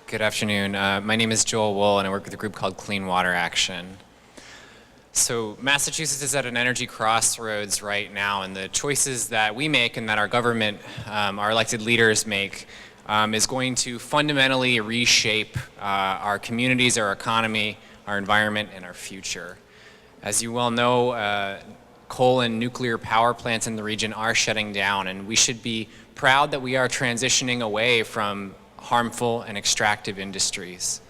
Good afternoon. My name is Joel Wool, and I work with a group called Clean Water Action. So Massachusetts is at an energy crossroads right now, and the choices that we make and that our government, our elected leaders make, is going to fundamentally reshape our communities, our economy, our environment, and our future. As you well know, coal and nuclear power plants in the region are shutting down, and we should be proud that we are transitioning away from harmful and extractive industries.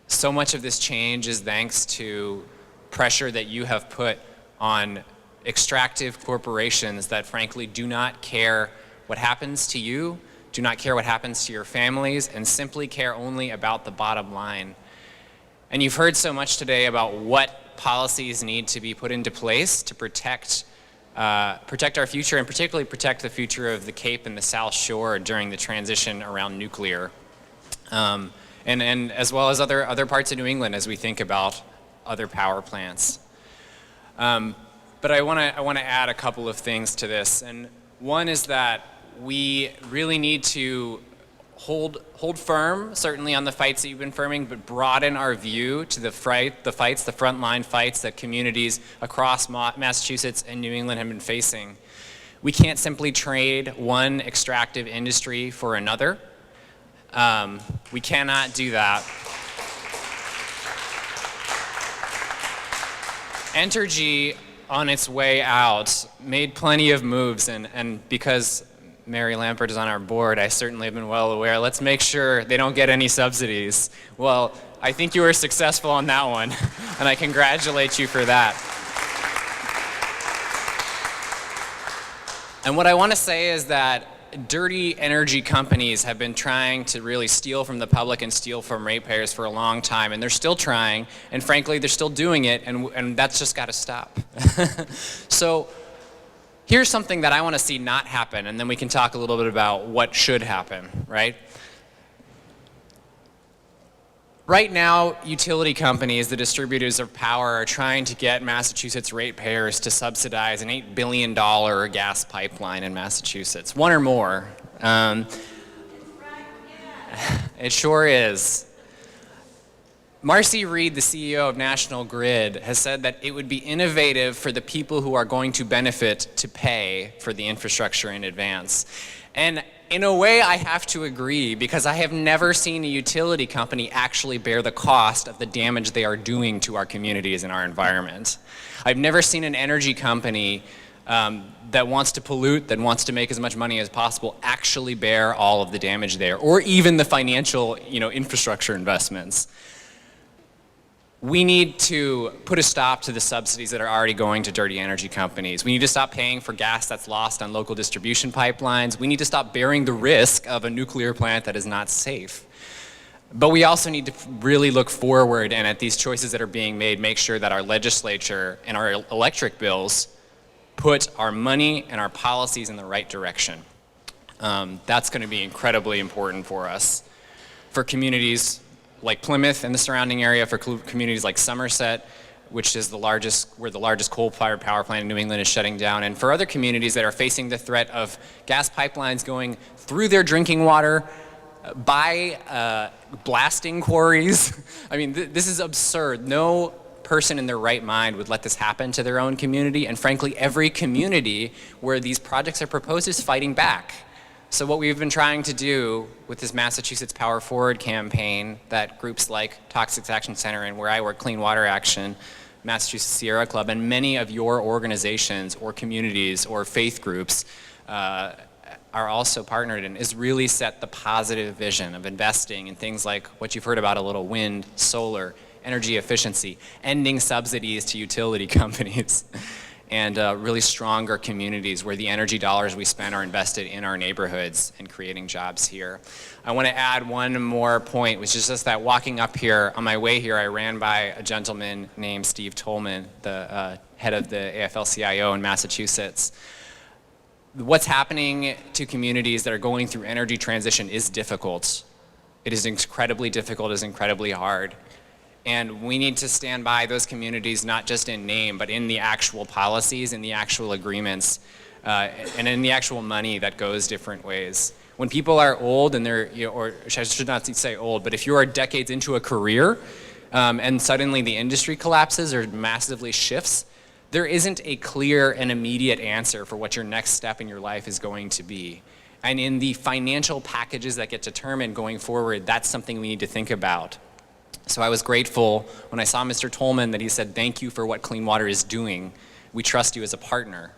So much of this change is thanks to pressure that you have put on extractive corporations that frankly do not care what happens to you, do not care what happens to your families, and simply care only about the bottom line. And you've heard so much today about what policies need to be put into place to protect our future, and particularly protect the future of the Cape and the South Shore during the transition around nuclear, and as well as other parts of New England as we think about other power plants. But I want to add a couple of things to this, and one is that we really need to hold firm, certainly on the fights that you've been firming, but broaden our view to the frontline fights that communities across Massachusetts and New England have been facing. We can't simply trade one extractive industry for another. We cannot do that. Entergy, on its way out, made plenty of moves, and because Mary Lampert is on our board, I certainly have been well aware. Let's make sure they don't get any subsidies. Well, I think you were successful on that one, and I congratulate you for that. And what I want to say is that dirty energy companies have been trying to really steal from the public and steal from ratepayers for a long time, and they're still trying, and frankly, they're still doing it, and that's just got to stop. So, here's something that I want to see not happen, and then we can talk a little bit about what should happen, right? Right now, utility companies, the distributors of power, are trying to get Massachusetts ratepayers to subsidize an $8 billion gas pipeline in Massachusetts, one or more. It sure is. Marcy Reed, the CEO of National Grid, has said that it would be innovative for the people who are going to benefit to pay for the infrastructure in advance. And in a way, I have to agree, because I have never seen a utility company actually bear the cost of the damage they are doing to our communities and our environment. I've never seen an energy company that wants to pollute, that wants to make as much money as possible, actually bear all of the damage there, or even the financial, infrastructure investments. We need to put a stop to the subsidies that are already going to dirty energy companies. We need to stop paying for gas that's lost on local distribution pipelines. We need to stop bearing the risk of a nuclear plant that is not safe. But we also need to really look forward, and at these choices that are being made, make sure that our legislature and our electric bills put our money and our policies in the right direction. That's going to be incredibly important for us. For communities like Plymouth and the surrounding area, for communities like Somerset, which is where the largest coal-fired power plant in New England is shutting down, and for other communities that are facing the threat of gas pipelines going through their drinking water, by blasting quarries. I mean, this is absurd. No person in their right mind would let this happen to their own community, and frankly, every community where these projects are proposed is fighting back. So what we've been trying to do with this Massachusetts Power Forward campaign that groups like Toxics Action Center and where I work, Clean Water Action, Massachusetts Sierra Club, and many of your organizations or communities or faith groups are also partnered in, is really set the positive vision of investing in things like what you've heard about a little: wind, solar, energy efficiency, ending subsidies to utility companies, and really stronger communities where the energy dollars we spend are invested in our neighborhoods and creating jobs here. I want to add one more point, which is just that walking up here, on my way here, I ran by a gentleman named Steve Tolman, the head of the AFL-CIO in Massachusetts. What's happening to communities that are going through energy transition is difficult. It is incredibly difficult, it is incredibly hard. And we need to stand by those communities, not just in name, but in the actual policies, in the actual agreements, and in the actual money that goes different ways. When people are old and they're, or I should not say old, but if you are decades into a career and suddenly the industry collapses or massively shifts, there isn't a clear and immediate answer for what your next step in your life is going to be. And in the financial packages that get determined going forward, that's something we need to think about. So I was grateful when I saw Mr. Tolman that he said, thank you for what Clean Water is doing. We trust you as a partner.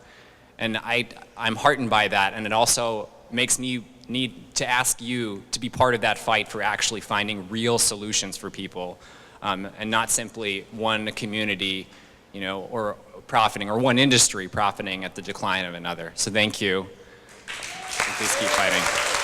And I'm heartened by that, and it also makes me need to ask you to be part of that fight for actually finding real solutions for people, and not simply one community, or profiting, or one industry profiting at the decline of another. So thank you. And please keep fighting.